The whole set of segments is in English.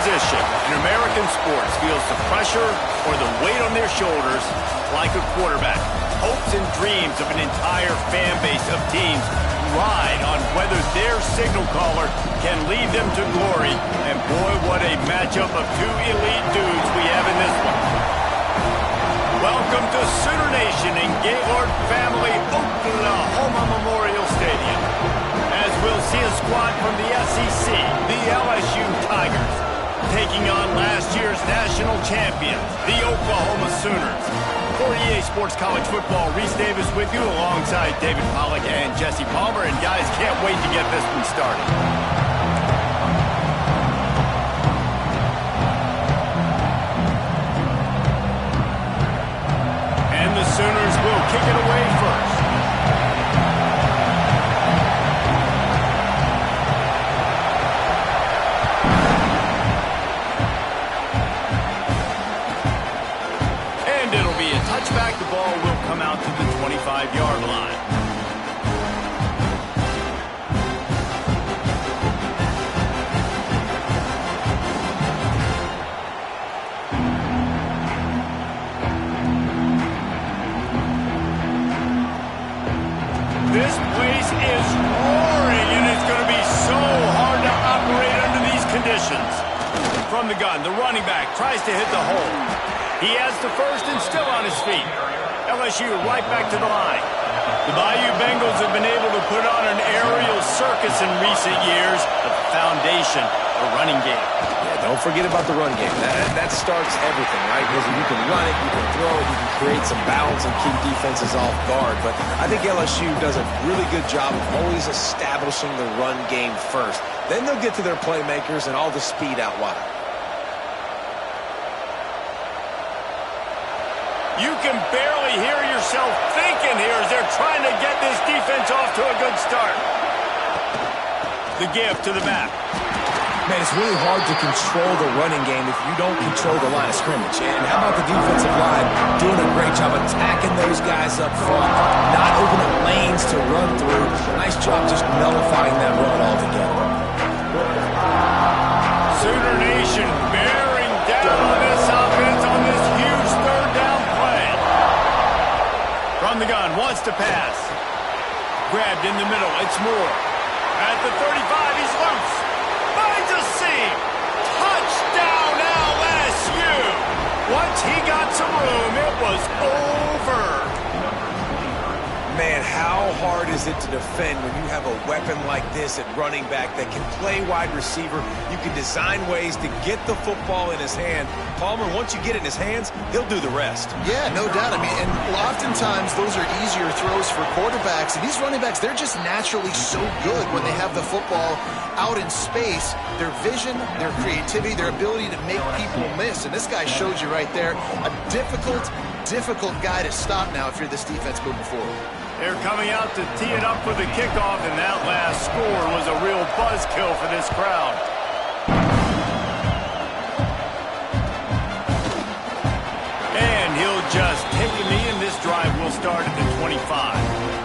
position in American sports feels the pressure or the weight on their shoulders like a quarterback. Hopes and dreams of an entire fan base of teams ride on whether their signal caller can lead them to glory. And boy, what a matchup of two elite dudes we have in this one. Welcome to Sooner Nation in Gaylord Family Oklahoma Memorial Stadium, as we'll see a squad from the SEC, the LSU Tigers, taking on last year's national champions, the Oklahoma Sooners. For EA Sports College Football, Reese Davis with you alongside David Pollack and Jesse Palmer. And guys, can't wait to get this one started. And the Sooners will kick it away first. Touchback, the ball will come out to the 25-yard line. This place is roaring, and it's going to be so hard to operate under these conditions. From the gun, the running back tries to hit the hole. He has the first and still on his feet. LSU right back to the line. The Bayou Bengals have been able to put on an aerial circus in recent years, the foundation, the running game. Yeah, don't forget about the run game. That starts everything, right? Because you can run it, you can throw it, you can create some balance and keep defenses off guard. But I think LSU does a really good job of always establishing the run game first. Then they'll get to their playmakers and all the speed out wide. You can barely hear yourself thinking here as they're trying to get this defense off to a good start. The give to the back. Man, it's really hard to control the running game if you don't control the line of scrimmage. And how about the defensive line doing a great job attacking those guys up front, not opening lanes to run through. Nice job just nullifying that run altogether. Sooner Nation bearing down on this offense on this huge third down play. From the gun, wants to pass. Grabbed in the middle, it's Moore. At the 35, he's loose. Finds a seam. Touchdown LSU. Once he got some room, it was over. Man, how hard is it to defend when you have a weapon like this at running back that can play wide receiver? You can design ways to get the football in his hand. Palmer, once you get it in his hands, he'll do the rest. Yeah, no doubt. I mean, and oftentimes those are easier throws for quarterbacks. And these running backs, they're just naturally so good when they have the football out in space. Their vision, their creativity, their ability to make people miss. And this guy showed you right there, a difficult guy to stop now if you're this defense moving forward. They're coming out to tee it up for the kickoff, and that last score was a real buzzkill for this crowd. And he'll just take a knee, and this drive will start at the 25.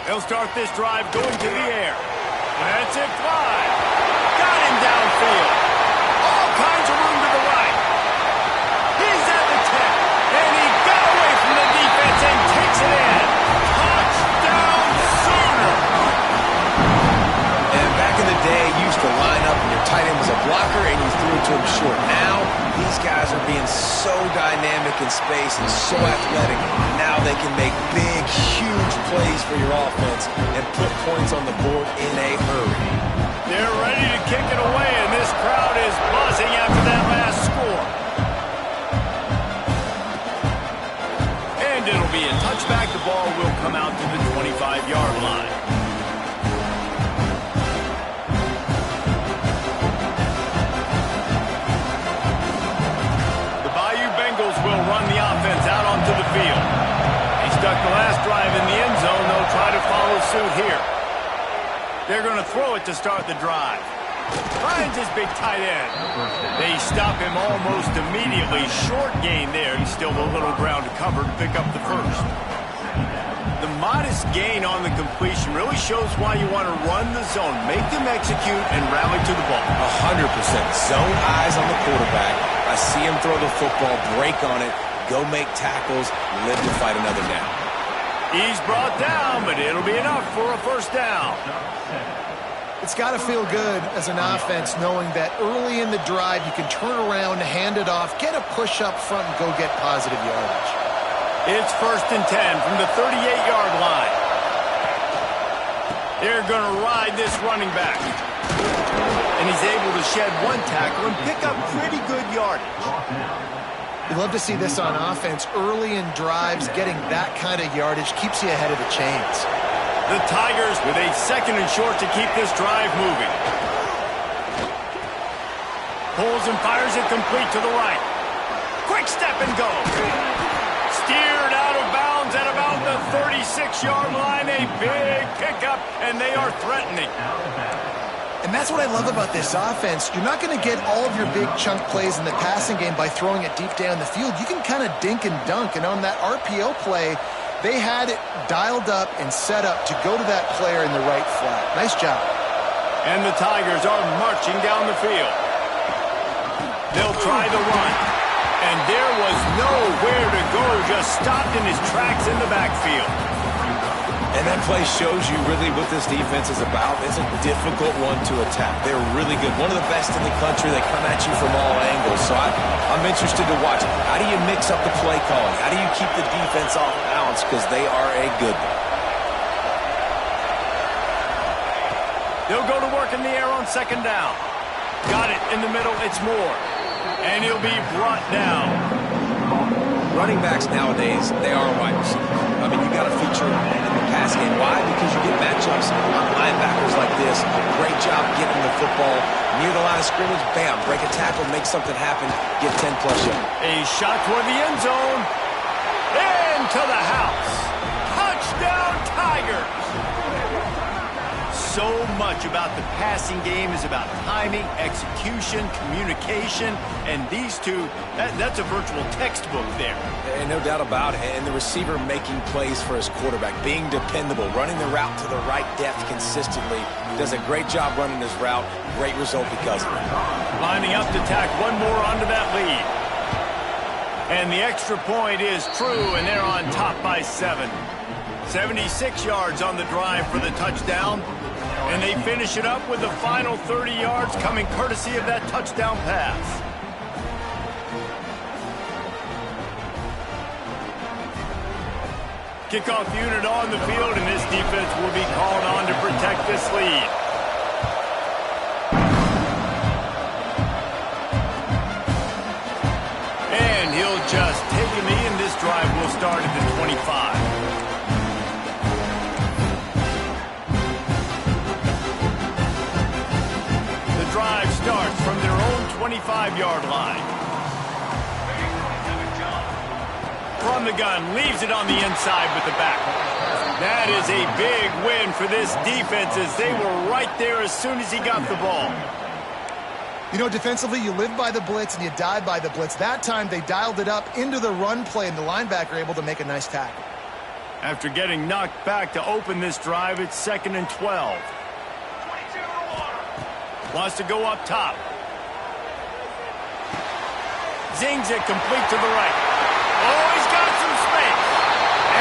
He'll start this drive going to the air. That's it, fly. Got him downfield. All kinds of room to the right. He's at the 10, and he got away from the defense and takes it in. Touchdown, Sooner. And back in the day, you used to line up and your tight end was a blocker and you threw it to him short. Now, these guys are being so dynamic in space and so athletic. Now they can make big, huge plays for your offense and put points on the board in a hurry. They're ready to kick it away, and this crowd is buzzing after that last score. And it'll be a touchback. The ball will come out to the 25-yard line. Will run the offense out onto the field. He stuck the last drive in the end zone. They'll try to follow suit here. They're going to throw it to start the drive. Finds his big tight end. They stop him almost immediately. Short gain there. He's still a little ground to cover to pick up the first. The modest gain on the completion really shows why you want to run the zone. Make them execute and rally to the ball. 100%. Zone eyes on the quarterback. I see him throw the football, break on it, go make tackles, live to fight another down. He's brought down, but it'll be enough for a first down. It's got to feel good as an offense knowing that early in the drive you can turn around, hand it off, get a push up front, and go get positive yardage. It's 1st and 10 from the 38-yard line. They're going to ride this running back. And he's able to shed one tackle and pick up pretty good yardage. You love to see this on offense. Early in drives, getting that kind of yardage keeps you ahead of the chains. The Tigers with a 2nd and short to keep this drive moving. Pulls and fires it complete to the right. Quick step and go. Steered out of bounds at about the 36-yard line. A big pickup, and they are threatening. And that's what I love about this offense. You're not going to get all of your big chunk plays in the passing game by throwing it deep down the field. You can kind of dink and dunk, and on that RPO play, they had it dialed up and set up to go to that player in the right flat. Nice job. And the Tigers are marching down the field. They'll try the run. And there was nowhere to go, just stopped in his tracks in the backfield. And that play shows you really what this defense is about. It's a difficult one to attack. They're really good. One of the best in the country. They come at you from all angles. So I'm interested to watch. How do you mix up the play calling? How do you keep the defense off balance? Because they are a good one. They'll go to work in the air on 2nd down. Got it in the middle. It's Moore. And he'll be brought down. Running backs nowadays, they are wide receivers. I mean, you got to feature in the pass game. Why? Because you get matchups on linebackers like this. Great job getting the football near the line of scrimmage. Bam, break a tackle, make something happen, get 10-plus yards. A shot toward the end zone. Into the house. Touchdown, Tigers. So much about the passing game is about timing, execution, communication, and these two, that's a virtual textbook there. And no doubt about it. And the receiver making plays for his quarterback, being dependable, running the route to the right depth consistently. Does a great job running his route. Great result because of it. Lining up to tack one more onto that lead. And the extra point is true, and they're on top by 7. 76 yards on the drive for the touchdown. And they finish it up with the final 30 yards coming courtesy of that touchdown pass. Kickoff unit on the field, and this defense will be called on to protect this lead. And he'll just take a knee, and this drive will start at the 25. Drive starts from their own 25-yard line. From the gun, leaves it on the inside with the back. That is a big win for this defense as they were right there as soon as he got the ball. You know, defensively, you live by the blitz and you die by the blitz. That time, they dialed it up into the run play, and the linebacker able to make a nice tackle. After getting knocked back to open this drive, it's 2nd and 12. Wants to go up top. Zings it complete to the right. Oh, he's got some space.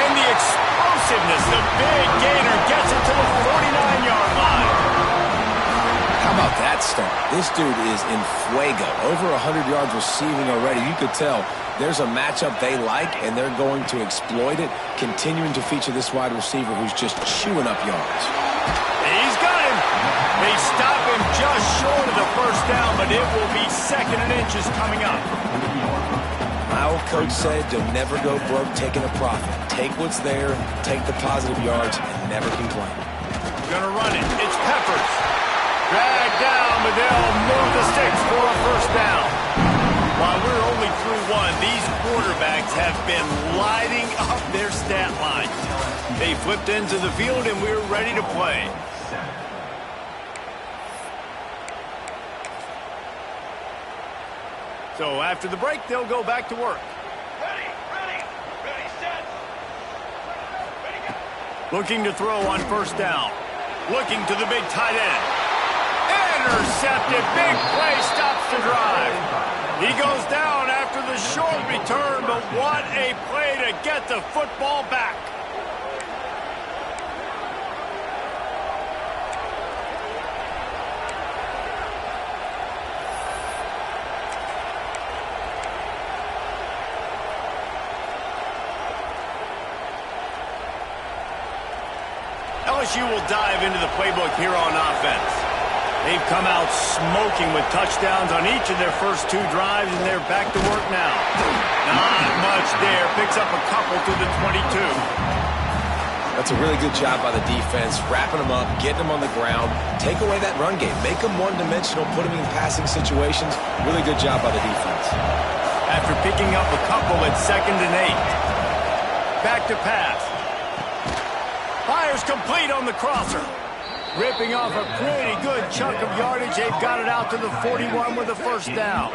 And the explosiveness, the big gainer gets it to the 49-yard line. How about that start? This dude is in fuego. Over 100 yards receiving already. You could tell there's a matchup they like, and they're going to exploit it, continuing to feature this wide receiver who's just chewing up yards. He's got him. They stop him just short of the first down, but it will be 2nd and inches coming up. My old coach said to never go broke taking a profit. Take what's there, take the positive yards, and never complain. Gonna run it. It's Peppers. Dragged down, but they'll move the sticks for a first down. While we're only through one, these quarterbacks have been lighting up their stat line. They flipped into the field, and we're ready to play. So after the break, they'll go back to work. Ready, set. Ready, go. Looking to throw on first down. Looking to the big tight end. Intercepted. Big play stops the drive. He goes down after the short return, but what a play to get the football back. LSU will dive into the playbook here on offense. They've come out smoking with touchdowns on each of their first 2 drives, and they're back to work now. Not much there. Picks up a couple to the 22. That's a really good job by the defense, wrapping them up, getting them on the ground, take away that run game, make them one-dimensional, put them in passing situations. Really good job by the defense. After picking up a couple at 2nd and 8. Back to pass. Fires complete on the crosser. Ripping off a pretty good chunk of yardage. They've got it out to the 41 with a first down.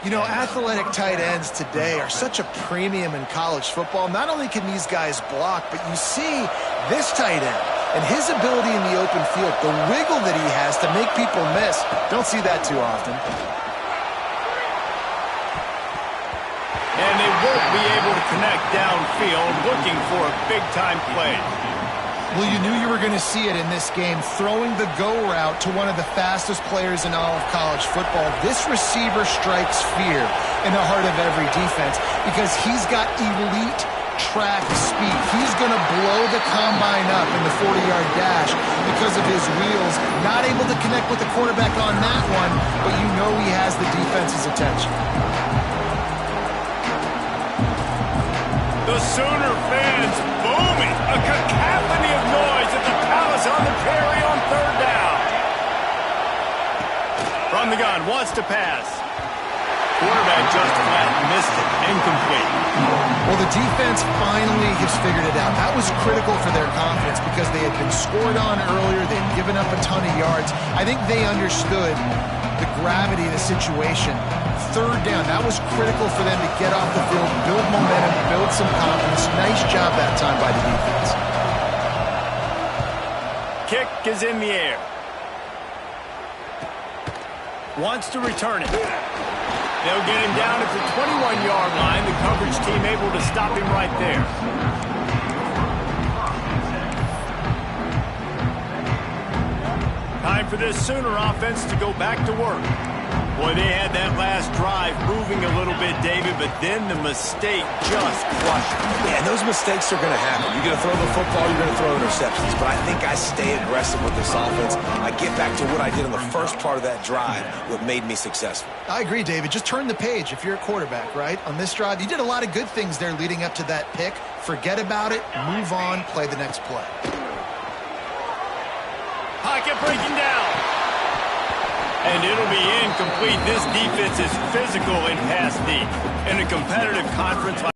You know, athletic tight ends today are such a premium in college football. Not only can these guys block, but you see this tight end and his ability in the open field, the wiggle that he has to make people miss. Don't see that too often. And they won't be able to connect downfield, looking for a big-time play. Well, you knew you were going to see it in this game, throwing the go route to one of the fastest players in all of college football. This receiver strikes fear in the heart of every defense because he's got elite track speed. He's going to blow the combine up in the 40-yard dash because of his wheels. Not able to connect with the quarterback on that one, but you know he has the defense's attention. The Sooner fans booming. A cacophony of noise at the Palace on the Prairie on 3rd down. From the gun, wants to pass. Quarterback just flat missed it. Incomplete. Well, the defense finally has figured it out. That was critical for their confidence because they had been scored on earlier. They'd given up a ton of yards. I think they understood the gravity of the situation. 3rd down, that was critical for them to get off the field, build momentum, build some confidence. Nice job that time by the defense. Kick is in the air. Wants to return it. They'll get him down at the 21-yard line. The coverage team able to stop him right there. Time for this Sooner offense to go back to work. Boy, they had that last drive moving a little bit, David, but then the mistake just crushed them. Yeah, and those mistakes are going to happen. You're going to throw the football, you're going to throw interceptions. But I think I stay aggressive with this offense. I get back to what I did in the first part of that drive, what made me successful. I agree, David. Just turn the page if you're a quarterback, right? On this drive, you did a lot of good things there leading up to that pick. Forget about it, move on, play the next play. Pocket breaking down. And it'll be incomplete. This defense is physical and pass deep. In a competitive conference like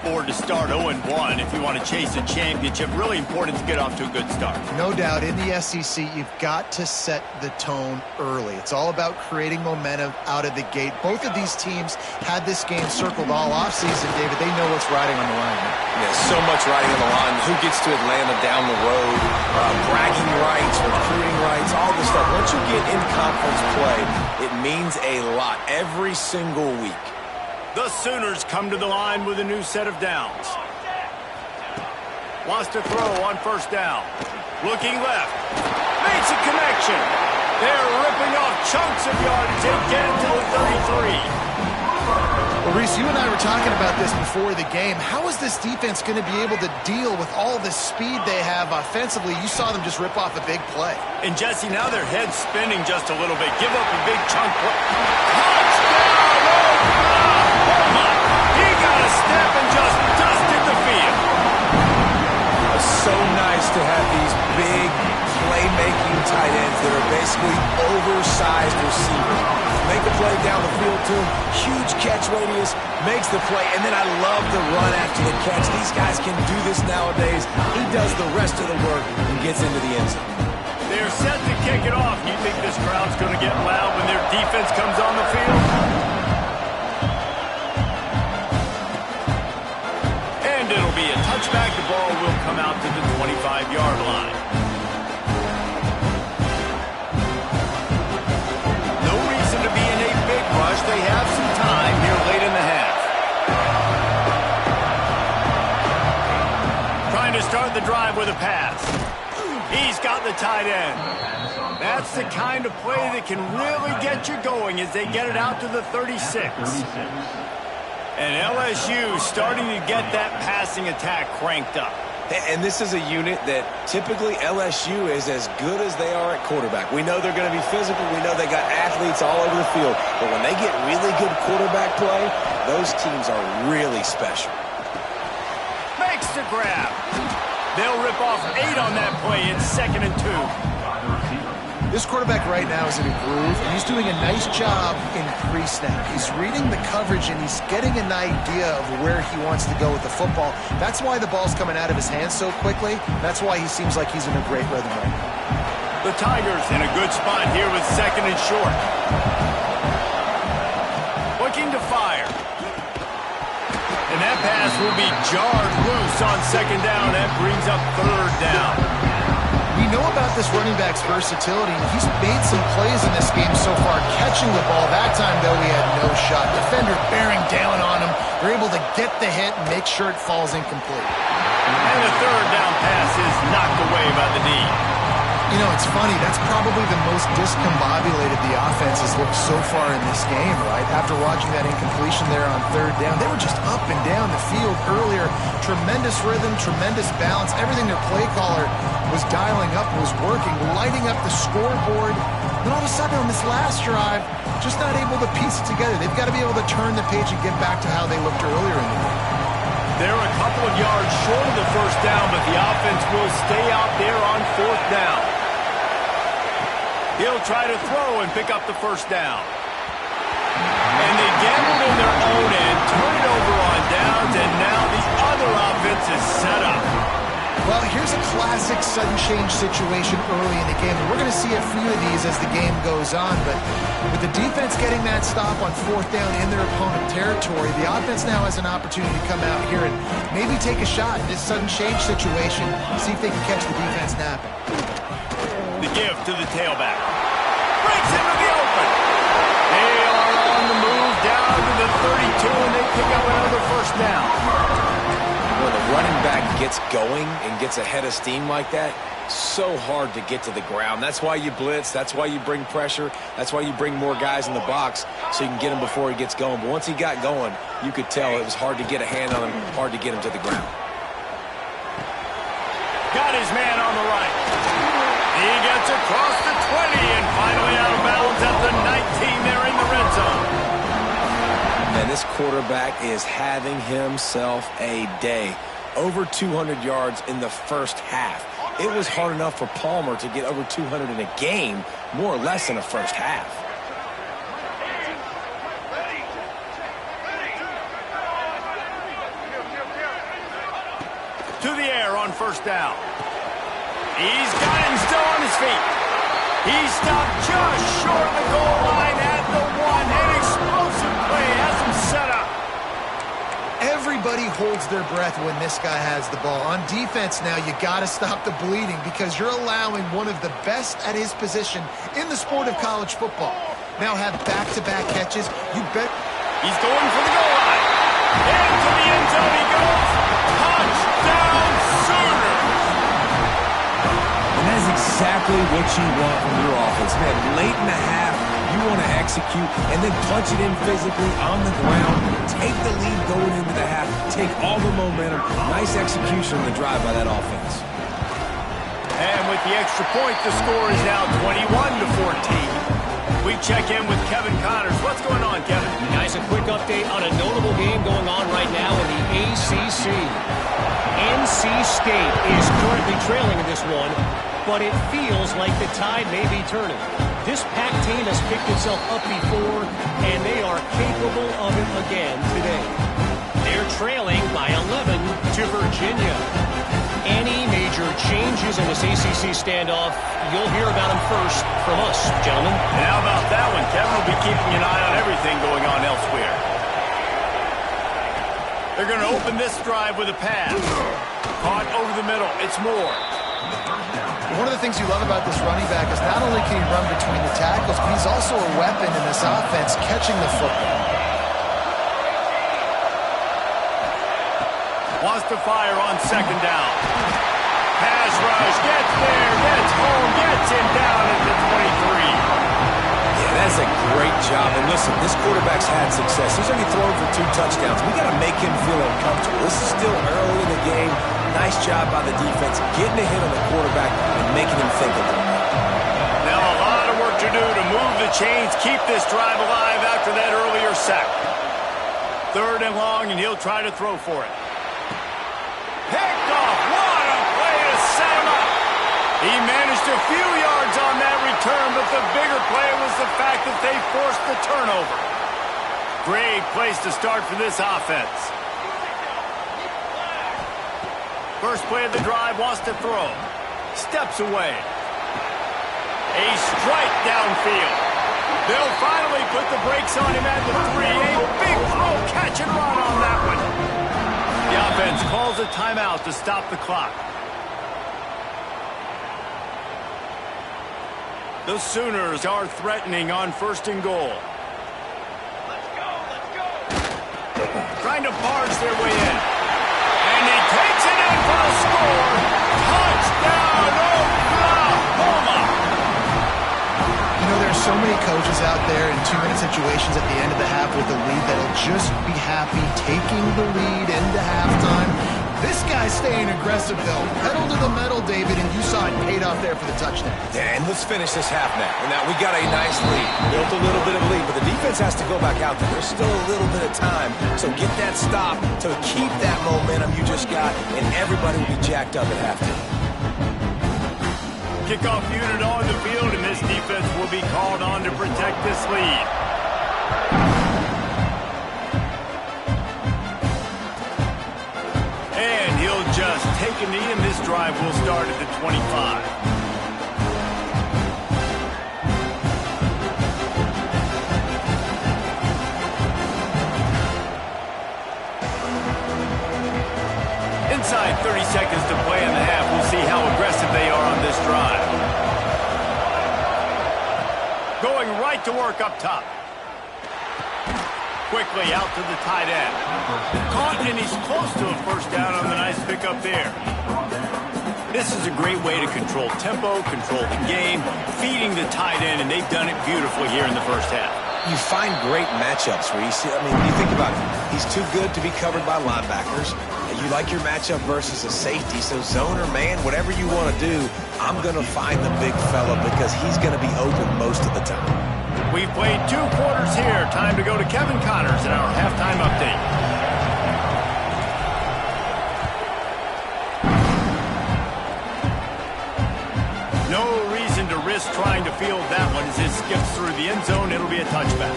or to start 0-1 if you want to chase a championship. Really important to get off to a good start. No doubt, in the SEC, you've got to set the tone early. It's all about creating momentum out of the gate. Both of these teams had this game circled all offseason, David. They know what's riding on the line. Yeah, so much riding on the line. Who gets to Atlanta down the road? Bragging rights, recruiting rights, all this stuff. Once you get in conference play, it means a lot every single week. The Sooners come to the line with a new set of downs. Wants to throw on first down. Looking left. Makes a connection. They're ripping off chunks of yardage. They get it to the 33. Well, Reese, you and I were talking about this before the game. How is this defense going to be able to deal with all the speed they have offensively? You saw them just rip off a big play. And, Jesse, now their head's spinning just a little bit. Give up a big chunk. Touchdown! He got a step and just dusted the field. It's so nice to have these big playmaking tight ends that are basically oversized receivers. Make a play down the field to him, huge catch radius, makes the play, and then I love the run after the catch. These guys can do this nowadays. He does the rest of the work and gets into the end zone. They're set to kick it off. You think this crowd's going to get loud when their defense comes on the field? And it'll be a touchback. The ball will come out to the 25-yard line. No reason to be in a big rush. They have some time here late in the half. Trying to start the drive with a pass. He's got the tight end. That's the kind of play that can really get you going as they get it out to the 36. And LSU starting to get that passing attack cranked up. And this is a unit that typically LSU is as good as they are at quarterback. We know they're going to be physical. We know they got athletes all over the field. But when they get really good quarterback play, those teams are really special. Makes the grab. They'll rip off 8 on that play. It's 2nd and 2. This quarterback right now is in a groove, and he's doing a nice job in pre-snap. He's reading the coverage, and he's getting an idea of where he wants to go with the football. That's why the ball's coming out of his hands so quickly. That's why he seems like he's in a great rhythm right now. The Tigers in a good spot here with 2nd and short. Looking to fire. And that pass will be jarred loose on 2nd down. That brings up 3rd down. We know about this running back's versatility. He's made some plays in this game so far, catching the ball. That time, though, he had no shot. Defender bearing down on him. They're able to get the hit and make sure it falls incomplete. And the 3rd down pass is knocked away by the D. You know, it's funny. That's probably the most discombobulated the offense has looked so far in this game, right? After watching that incompletion there on 3rd down, they were just up and down the field earlier. Tremendous rhythm, tremendous balance. Everything their play caller was dialing up was working, lighting up the scoreboard. Then all of a sudden on this last drive, just not able to piece it together. They've got to be able to turn the page and get back to how they looked earlier in the game. They're a couple of yards short of the 1st down, but the offense will stay out there on 4th down. He'll try to throw and pick up the 1st down. And they gambled in their own end, turn it over on downs, and now the other offense is set up. Well, here's a classic sudden change situation early in the game, and we're going to see a few of these as the game goes on, but with the defense getting that stop on 4th down in their opponent territory, the offense now has an opportunity to come out here and maybe take a shot in this sudden change situation, see if they can catch the defense napping. The give to the tailback. Breaks into the open. They are on the move down to the 32, and they pick up another 1st down. When the running back gets going and gets ahead of steam like that, so hard to get to the ground. That's why you blitz. That's why you bring pressure. That's why you bring more guys in the box so you can get him before he gets going. But once he got going, you could tell it was hard to get a hand on him, hard to get him to the ground. Got his man on the right. He gets across the 20 and finally out of bounds at the 19 there in the red zone. And this quarterback is having himself a day. Over 200 yards in the 1st half. It was hard enough for Palmer to get over 200 in a game, more or less in the 1st half. To the air on 1st down. He's got him still on his feet. He stopped just short of the goal line at the 1. An explosive play has him set up. Everybody holds their breath when this guy has the ball. On defense now, you got to stop the bleeding because you're allowing one of the best at his position in the sport of college football. Now have back-to-back catches. You bet. He's going for the goal line. Into the end zone he goes. Touchdown Sooners. And that is exactly what you want from your offense. Man, late in the half, you want to execute and then punch it in physically on the ground. Take the lead going into the half. Take all the momentum. Nice execution on the drive by that offense. And with the extra point, the score is now 21-14. We check in with Kevin Connors. What's going on, Kevin? Guys, a quick update on a notable game going on right now in the ACC. NC State is currently trailing in this one but it feels like the tide may be turning. This Pack team has picked itself up before, and they are capable of it again today. They're trailing by 11 to Virginia. Any major changes in this ACC standoff, you'll hear about them first from us, gentlemen. And how about that one? Kevin will be keeping an eye on everything going on elsewhere. They're going to open this drive with a pass. Caught over the middle. It's Moore. One of the things you love about this running back is not only can he run between the tackles, but he's also a weapon in this offense catching the football. Wants to fire on second down. Pass rush, gets there, gets home, gets him down at the 23. Yeah, that's a great job. And listen, this quarterback's had success. He's only thrown for 2 touchdowns. We got to make him feel uncomfortable. This is still early in the game. Nice job by the defense, getting a hit on the quarterback and making him think a little bit. Now a lot of work to do to move the chains, keep this drive alive after that earlier sack. 3rd and long, and he'll try to throw for it. Picked off. What a play to set him up. He managed a few yards on that return, but the bigger play was the fact that they forced the turnover. Great place to start for this offense. First play of the drive, wants to throw. Steps away. A strike downfield. They'll finally put the brakes on him at the 3. A big throw, catch and run on that one. The offense calls a timeout to stop the clock. The Sooners are threatening on 1st and goal. Let's go. Trying to barge their way in. And he takes it in for a score. Touchdown, Oklahoma! You know, there's so many coaches out there in 2-minute situations at the end of the half with the lead that'll just be happy taking the lead into halftime. This guy's staying aggressive, though. Pedal to the metal, David, and you saw it paid off there for the touchdown. Yeah, and let's finish this half now. And now we got a nice lead. Built a little bit of lead, but the defense has to go back out there. There's still a little bit of time. So get that stop to keep that momentum you just got, and everybody will be jacked up at halftime. Kickoff unit on the field, and this defense will be called on to protect this lead. And he'll just take a knee, and this drive will start at the 25. Inside 30 seconds to play in the half. We'll see how aggressive they are on this drive. Going right to work up top. Quickly out to the tight end. Caught, and he's close to a first down on the nice pickup there. This is a great way to control tempo, control the game, feeding the tight end, and they've done it beautifully here in the first half. You find great matchups where you see, I mean, when you think about it, he's too good to be covered by linebackers. You like your matchup versus a safety, so zone or man, whatever you want to do, I'm going to find the big fella because he's going to be open most of the time. We've played 2 quarters here. Time to go to Kevin Connors in our halftime update. No reason to risk trying to field that one as it skips through the end zone. It'll be a touchback.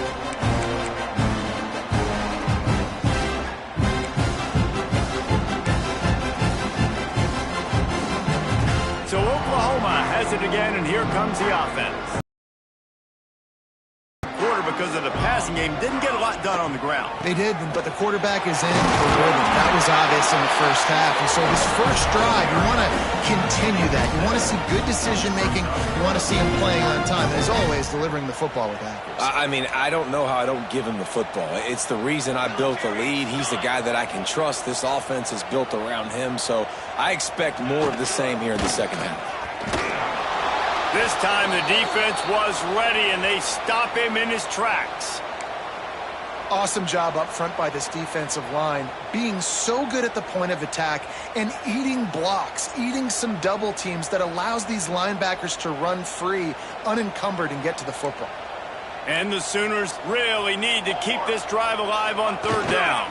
So Oklahoma has it again, and here comes the offense. Because of the passing game, didn't get a lot done on the ground. They did, but the quarterback is in for rhythm. That was obvious in the first half. And so this first drive, you want to continue that. You want to see good decision-making. You want to see him playing on time. And as always, delivering the football with accuracy. I mean, I don't know how I don't give him the football. It's the reason I built the lead. He's the guy that I can trust. This offense is built around him, so I expect more of the same here in the second half. This time the defense was ready, and they stop him in his tracks. Awesome job up front by this defensive line, being so good at the point of attack and eating blocks, eating some double teams that allows these linebackers to run free, unencumbered, and get to the football. And the Sooners really need to keep this drive alive on 3rd down.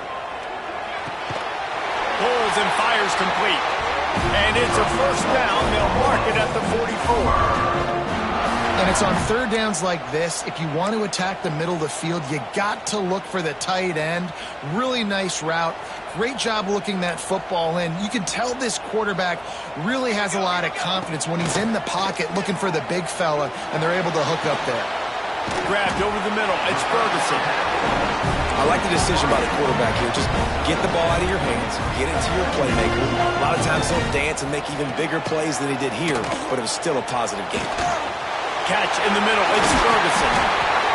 Pulls and fires complete. And it's a first down. They'll mark it at the 46. it's on third downs like this, if you want to attack the middle of the field, you got to look for the tight end. Really nice route. Great job looking that football in. You can tell this quarterback really has a lot of confidence when he's in the pocket looking for the big fella, and they're able to hook up there. Grabbed over the middle. It's Ferguson. I like the decision by the quarterback here. Just get the ball out of your hands, get it to your playmaker. A lot of times they'll dance and make even bigger plays than he did here, but it was still a positive game. Catch in the middle. It's Ferguson.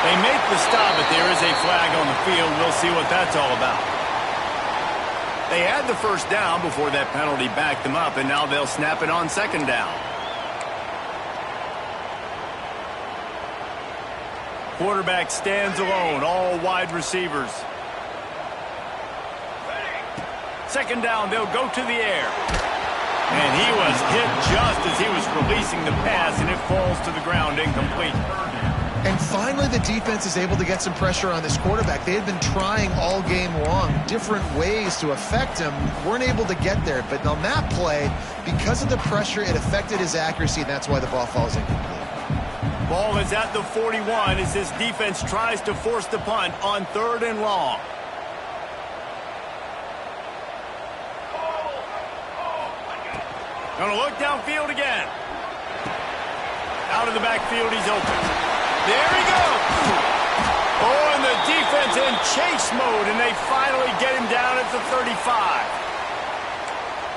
They make the stop, but there is a flag on the field. We'll see what that's all about. They had the first down before that penalty backed them up, and now they'll snap it on second down. Quarterback stands alone, all wide receivers. Second down, they'll go to the air. And he was hit just as he was releasing the pass, and it falls to the ground incomplete. And finally, the defense is able to get some pressure on this quarterback. They had been trying all game long different ways to affect him, weren't able to get there. But on that play, because of the pressure, it affected his accuracy, and that's why the ball falls incomplete. Ball is at the 41 as this defense tries to force the punt on third and long. Gonna look downfield again. Out of the backfield, he's open. There he goes. Oh, and the defense in chase mode, and they finally get him down at the 35.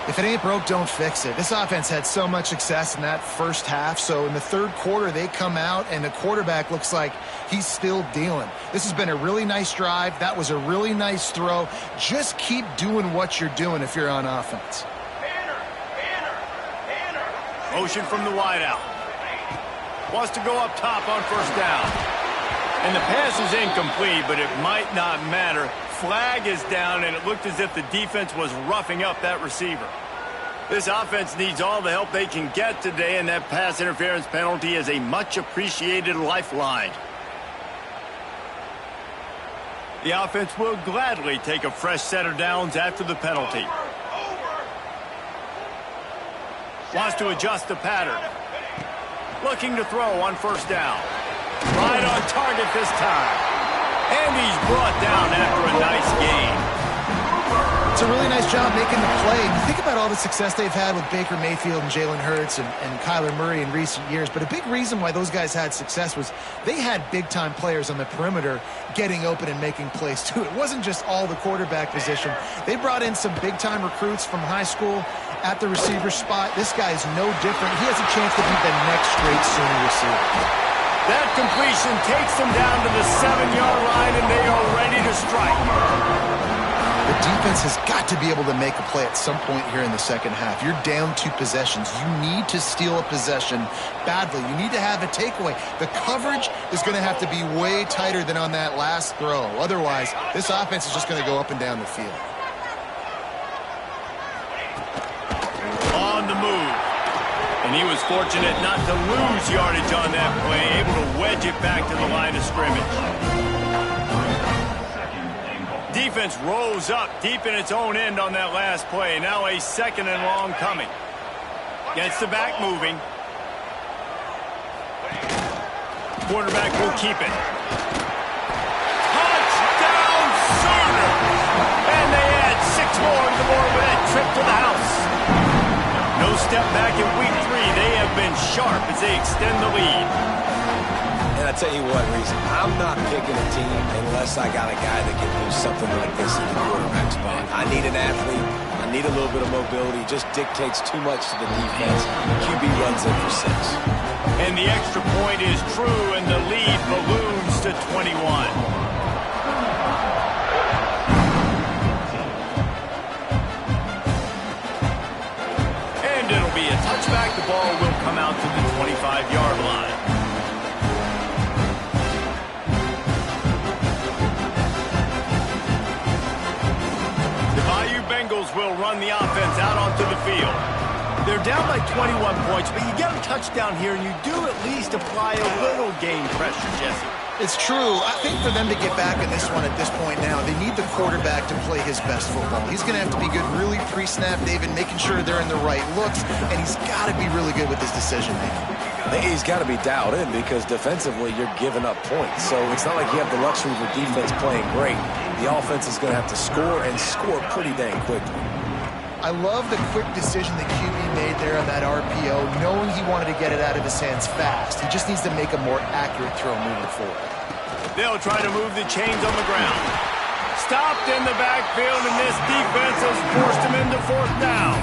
If it ain't broke, don't fix it. This offense had so much success in that first half, so in the third quarter, they come out, and the quarterback looks like he's still dealing. This has been a really nice drive. That was a really nice throw. Just keep doing what you're doing if you're on offense. Motion from the wideout. Wants to go up top on first down. And the pass is incomplete, but it might not matter. Flag is down, and it looked as if the defense was roughing up that receiver. This offense needs all the help they can get today, and that pass interference penalty is a much-appreciated lifeline. The offense will gladly take a fresh set of downs after the penalty. Wants to adjust the pattern. Looking to throw on first down. Right on target this time. And he's brought down after a nice game. It's a really nice job making the play. You think about all the success they've had with Baker Mayfield and Jalen Hurts and Kyler Murray in recent years, but a big reason why those guys had success was they had big-time players on the perimeter getting open and making plays, too. It wasn't just all the quarterback position. They brought in some big-time recruits from high school at the receiver spot. This guy is no different. He has a chance to be the next great senior receiver. That completion takes them down to the 7-yard line, and they are ready to strike. The defense has got to be able to make a play at some point here in the second half. You're down 2 possessions. You need to steal a possession badly. You need to have a takeaway. The coverage is going to have to be way tighter than on that last throw. Otherwise, this offense is just going to go up and down the field. On the move. And he was fortunate not to lose yardage on that play, able to wedge it back to the line of scrimmage. Defense rolls up deep in its own end on that last play. Now a second and long coming. Gets the back moving. Quarterback will keep it. Touchdown Sooners! And they add 6 more to the board with that trip to the house. No step back in week 3. They have been sharp as they extend the lead. And I tell you what, Reese, I'm not picking a team unless I got a guy that can do something like this in the quarterback spot. I need an athlete. I need a little bit of mobility. It just dictates too much to the defense. QB runs in for 6. And the extra point is true, and the lead balloons to 21. It'll be a touchback. The ball will come out to the 25-yard line. The Bayou Bengals will run the offense out onto the field. They're down by 21 points, but you get a touchdown here, and you do at least apply a little game pressure, Jesse. It's true. I think for them to get back in this one at this point now, they need the quarterback to play his best football. He's going to have to be good really pre-snap, David, making sure they're in the right looks, and he's got to be really good with his decision-making. He's got to be dialed in because defensively you're giving up points. So it's not like you have the luxury of the defense playing great. The offense is going to have to score and score pretty dang quickly. I love the quick decision that QB made there on that RPO, knowing he wanted to get it out of his hands fast. He just needs to make a more accurate throw moving forward. They'll try to move the chains on the ground. Stopped in the backfield, and this defense has forced him into fourth down.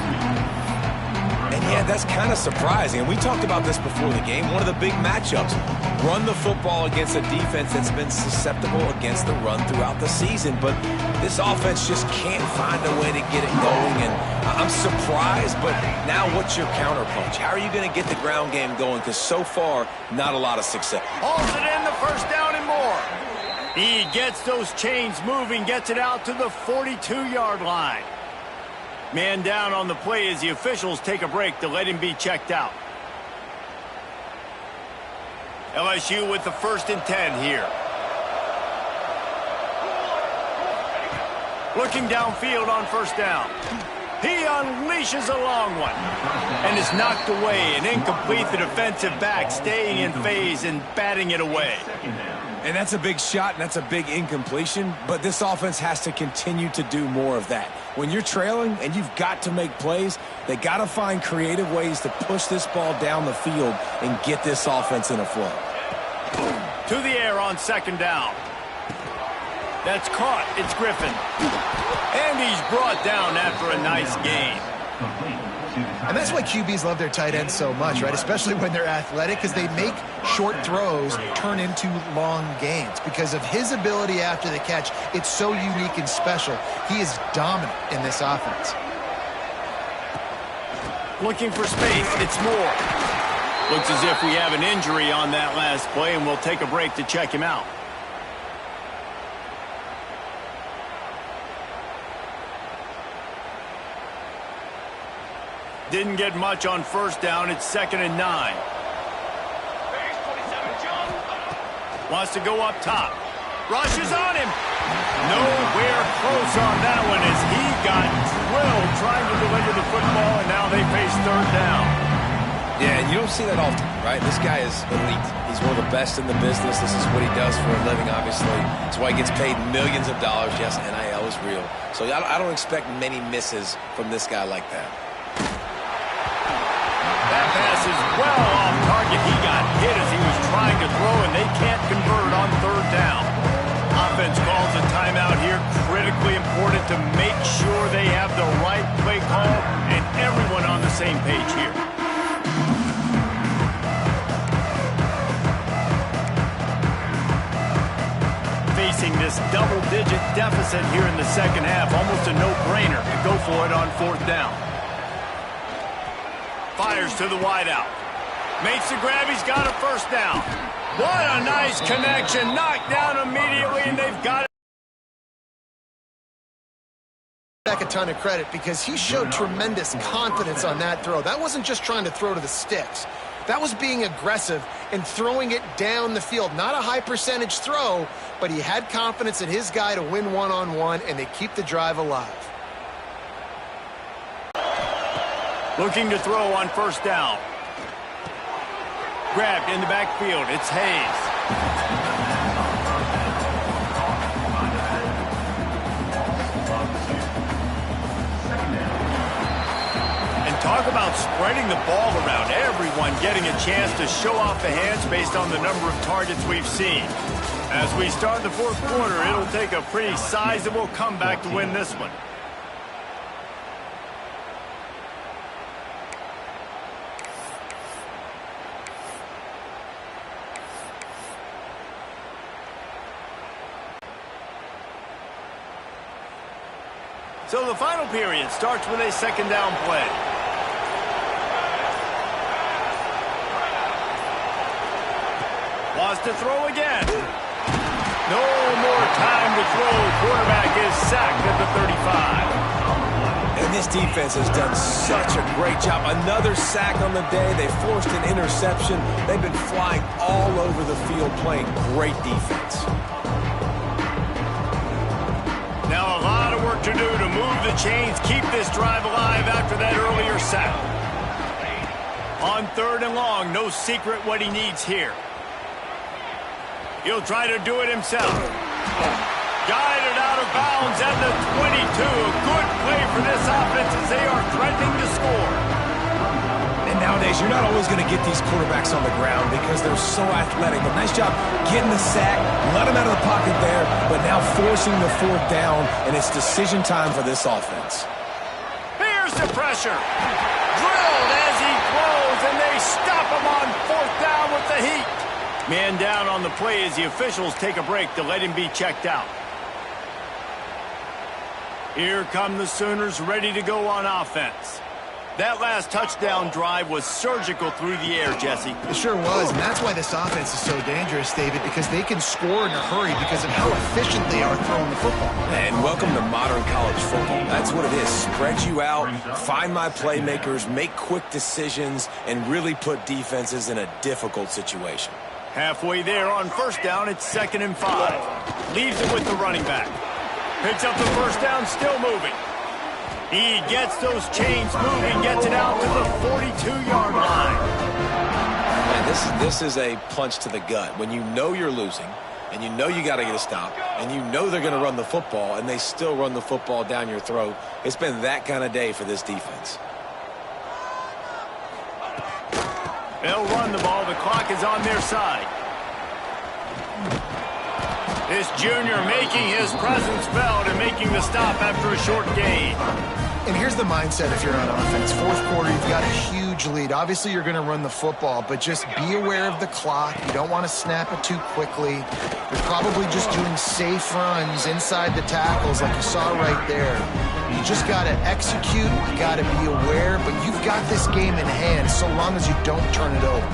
And yeah, that's kind of surprising. And we talked about this before the game. One of the big matchups. Run the football against a defense that's been susceptible against the run throughout the season. But this offense just can't find a way to get it going. And I'm surprised, but now what's your counterpunch? How are you going to get the ground game going? Because so far, not a lot of success. Hauls it in, the first down and more. He gets those chains moving, gets it out to the 42-yard line. Man down on the play as the officials take a break to let him be checked out. LSU with the 1st and 10 here. Looking downfield on first down. He unleashes a long one and is knocked away and incomplete. The defensive back staying in phase and batting it away. And that's a big shot, and that's a big incompletion, but this offense has to continue to do more of that. When you're trailing and you've got to make plays, they got to find creative ways to push this ball down the field and get this offense in a flow. To the air on 2nd down. That's caught. It's Griffin. And he's brought down after a nice gain. And that's why QBs love their tight ends so much, right? Especially when they're athletic, because they make short throws turn into long gains. Because of his ability after the catch, it's so unique and special. He is dominant in this offense. Looking for space. It's Moore. Looks as if we have an injury on that last play, and we'll take a break to check him out. Didn't get much on first down. It's 2nd and 9. Wants to go up top. Rushes on him. Nowhere close on that one as he got drilled trying to deliver the football, and now they face 3rd down. Yeah, and you don't see that often, right? This guy is elite. He's one of the best in the business. This is what he does for a living, obviously. That's why he gets paid millions of dollars. Yes, NIL is real. So I don't expect many misses from this guy like that. That pass is well off target. He got hit as he was trying to throw, and they can't convert on 3rd down. Offense calls a timeout here. Critically important to make sure they have the right play call and everyone on the same page here. Facing this double-digit deficit here in the 2nd half, almost a no-brainer to go for it on 4th down. Fires to the wideout. Makes the grab. He's got a 1st down. What a nice connection. Knocked down immediately, and they've got it. Back a ton of credit because he showed tremendous confidence on that throw. That wasn't just trying to throw to the sticks. That was being aggressive and throwing it down the field. Not a high percentage throw, but he had confidence in his guy to win one-on-one, and they keep the drive alive. Looking to throw on 1st down. Grabbed in the backfield. It's Hayes. And talk about spreading the ball around. Everyone getting a chance to show off the hands based on the number of targets we've seen. As we start the 4th quarter, it'll take a pretty sizable comeback to win this one. So the final period starts with a 2nd down play. Wants to throw again. No more time to throw. Quarterback is sacked at the 35. And this defense has done such a great job. Another sack on the day. They forced an interception. They've been flying all over the field playing great defense. Now a lot of work to do to move the chains, keep this drive alive after that earlier sack. On 3rd and long, no secret what he needs here. He'll try to do it himself. Guided out of bounds at the 22. A good play for this offense as they are threatening to score. And nowadays, you're not always going to get these quarterbacks on the ground because they're so athletic. But nice job getting the sack, let him out of the pocket there, but now forcing the 4th down, and it's decision time for this offense. Here's the pressure. Drilled as he throws, and they stop him on 4th down with the heat. Man down on the play as the officials take a break to let him be checked out. Here come the Sooners ready to go on offense. That last touchdown drive was surgical through the air, Jesse. It sure was, and that's why this offense is so dangerous, David, because they can score in a hurry because of how efficient they are throwing the football. And welcome to modern college football. That's what it is. Spread you out, find my playmakers, make quick decisions, and really put defenses in a difficult situation. Halfway there on 1st down, it's 2nd and 5. Leaves it with the running back. Picks up the 1st down, still moving. He gets those chains moving, gets it out to the 42-yard line. Man, this is a punch to the gut. When you know you're losing, and you know you got to get a stop, and you know they're going to run the football, and they still run the football down your throat, it's been that kind of day for this defense. They'll run the ball. The clock is on their side. This junior making his presence felt and making the stop after a short gain. And here's the mindset if you're on offense. 4th quarter, you've got a huge lead. Obviously, you're going to run the football, but just be aware of the clock. You don't want to snap it too quickly. You're probably just doing safe runs inside the tackles like you saw right there. You just got to execute. You got to be aware, but you've got this game in hand so long as you don't turn it over.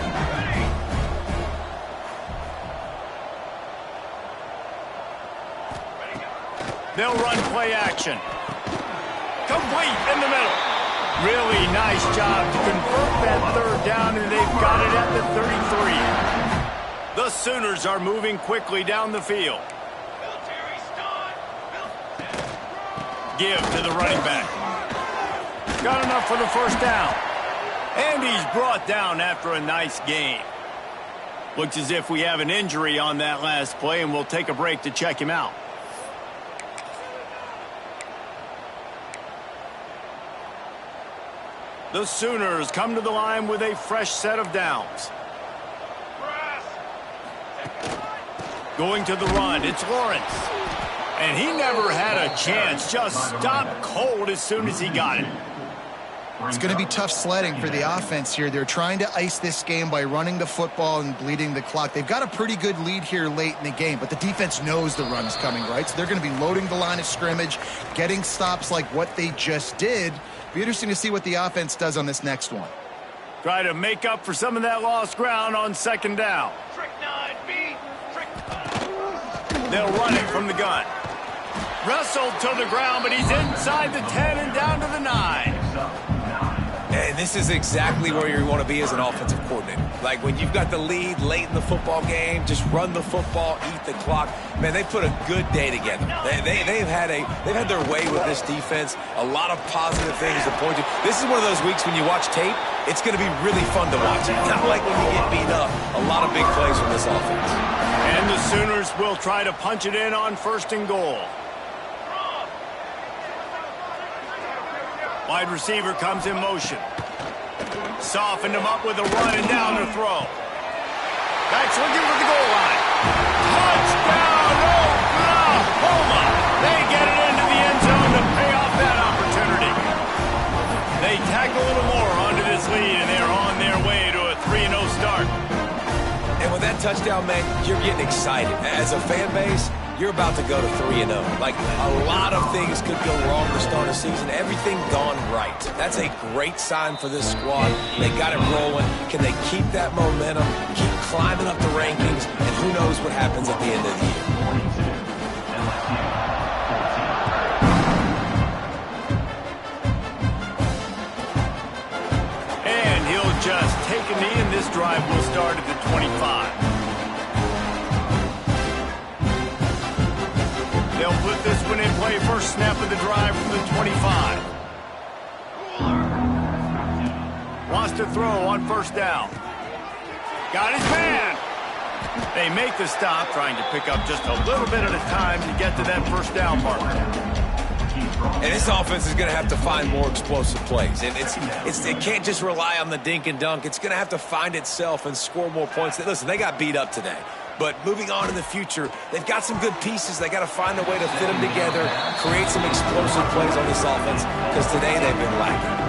They'll run play action. Complete in the middle. Really nice job to convert that 3rd down, and they've got it at the 33. The Sooners are moving quickly down the field. Give to the running back. Got enough for the 1st down. And he's brought down after a nice gain. Looks as if we have an injury on that last play, and we'll take a break to check him out. The Sooners come to the line with a fresh set of downs. Going to the run, it's Lawrence. And he never had a chance, just stopped cold as soon as he got it. It's going to be tough sledding for the offense here. They're trying to ice this game by running the football and bleeding the clock. They've got a pretty good lead here late in the game, but the defense knows the run's coming, right? So they're going to be loading the line of scrimmage, getting stops like what they just did. Be interesting to see what the offense does on this next one. Try to make up for some of that lost ground on 2nd down. Trick 9B. Trick 9. They'll run it from the gun. Wrestled to the ground, but he's inside the 10 and down to the 9. And this is exactly where you want to be as an offensive coordinator. Like when you've got the lead late in the football game, just run the football, eat the clock. Man, they put a good day together. They've had their way with this defense. A lot of positive things to point to. This is one of those weeks when you watch tape, it's going to be really fun to watch. Not like when you get beat up. A lot of big plays from this offense. And the Sooners will try to punch it in on 1st and goal. Wide receiver comes in motion. Softened him up with a run and down to throw. That's looking for the goal line. Touchdown, Oklahoma! They get it into the end zone to pay off that opportunity. They tack a little more onto this lead, and they're on their way to a 3-0 start. And with that touchdown, man, you're getting excited. As a fan base, you're about to go to 3-0. Like, a lot of things could go wrong to start a season. Everything gone right. That's a great sign for this squad. They got it rolling. Can they keep that momentum, keep climbing up the rankings, and who knows what happens at the end of the year. And he'll just take a knee, and this drive will start at the 25. They'll put this one in play. First snap of the drive from the 25. Wants to throw on first down. Got his man. They make the stop, trying to pick up just a little bit at a time to get to that first down marker. And this offense is going to have to find more explosive plays. And it can't just rely on the dink and dunk. It's going to have to find itself and score more points. Listen, they got beat up today. But moving on in the future, they've got some good pieces. They got to find a way to fit them together, create some explosive plays on this offense, because today they've been lacking.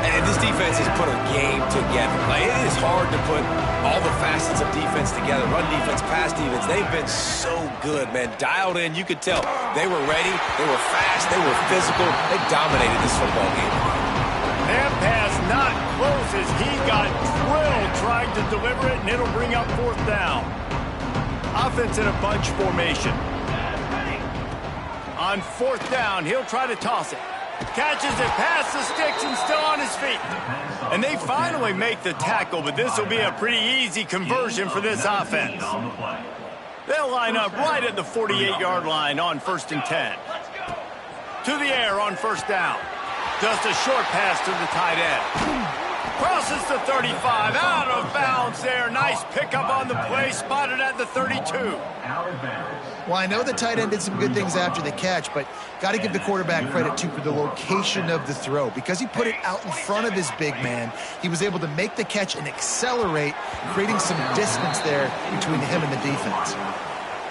And this defense has put a game together. Like, it is hard to put all the facets of defense together. Run defense, pass defense. They've been so good, man. Dialed in. You could tell they were ready. They were fast. They were physical. They dominated this football game. That pass not close as he got drilled trying to deliver it, and it'll bring up fourth down. Offense in a bunch formation. On fourth down, he'll try to toss it. Catches it past the sticks and still on his feet. And they finally make the tackle, but this will be a pretty easy conversion for this offense. They'll line up right at the 48-yard line on 1st and 10. To the air on first down. Just a short pass to the tight end. Crosses the 35, out of bounds there. Nice pickup on the play, spotted at the 32. Well, I know the tight end did some good things after the catch, but got to give the quarterback credit, too, for the location of the throw. Because he put it out in front of his big man, he was able to make the catch and accelerate, creating some distance there between him and the defense.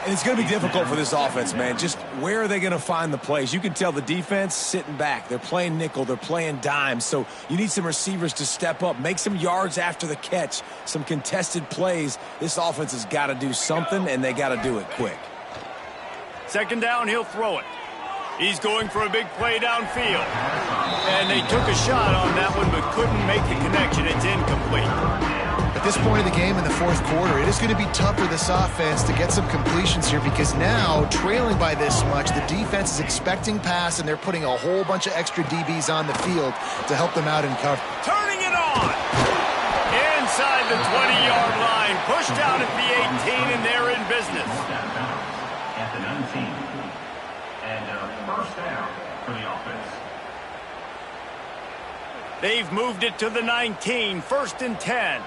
And it's going to be difficult for this offense, man. Just where are they going to find the plays? You can tell the defense sitting back. They're playing nickel. They're playing dime. So you need some receivers to step up, make some yards after the catch, some contested plays. This offense has got to do something, and they got to do it quick. Second down, he'll throw it. He's going for a big play downfield. And they took a shot on that one, but couldn't make the connection. It's incomplete. At this point of the game in the fourth quarter, it is going to be tough for this offense to get some completions here, because now, trailing by this much, the defense is expecting pass, and they're putting a whole bunch of extra DBs on the field to help them out in cover. Turning it on! Inside the 20-yard line, pushed out at the 18, and they're in business. At the 19. And first down for the offense. They've moved it to the 19, 1st and 10.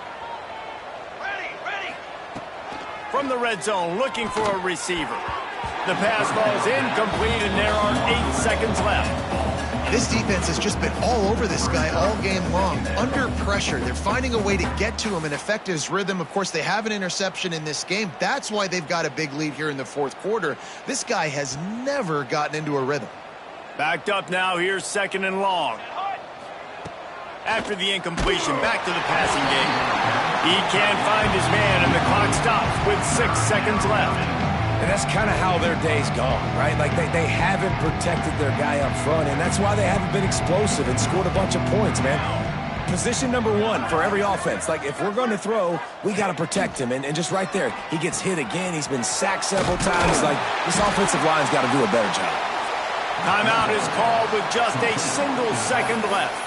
From the red zone, looking for a receiver. The pass falls incomplete, and there are 8 seconds left. This defense has just been all over this guy all game long. Under pressure, they're finding a way to get to him and affect his rhythm. Of course, they have an interception in this game. That's why they've got a big lead here in the fourth quarter. This guy has never gotten into a rhythm. Backed up now, here's 2nd and long. After the incompletion, back to the passing game. He can't find his man, and the clock stops with 6 seconds left. And that's kind of how their day's gone, right? Like, they haven't protected their guy up front, and that's why they haven't been explosive and scored a bunch of points, man. Position number 1 for every offense. Like, if we're going to throw, we got to protect him. And just right there, he gets hit again. He's been sacked several times. Like, this offensive line's got to do a better job. Timeout is called with just a single second left.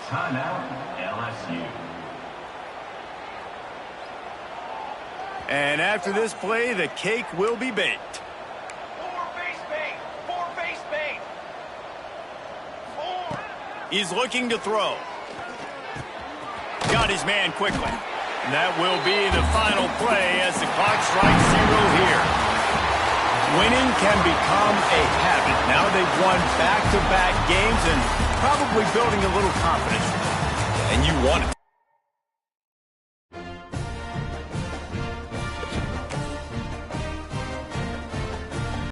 Timeout, LSU. And after this play, the cake will be baked. 4 base bait. 4 base bait. 4. He's looking to throw. Got his man quickly. And that will be the final play as the clock strikes 0 here. Winning can become a habit. Now they've won back-to-back games and probably building a little confidence. And you want it.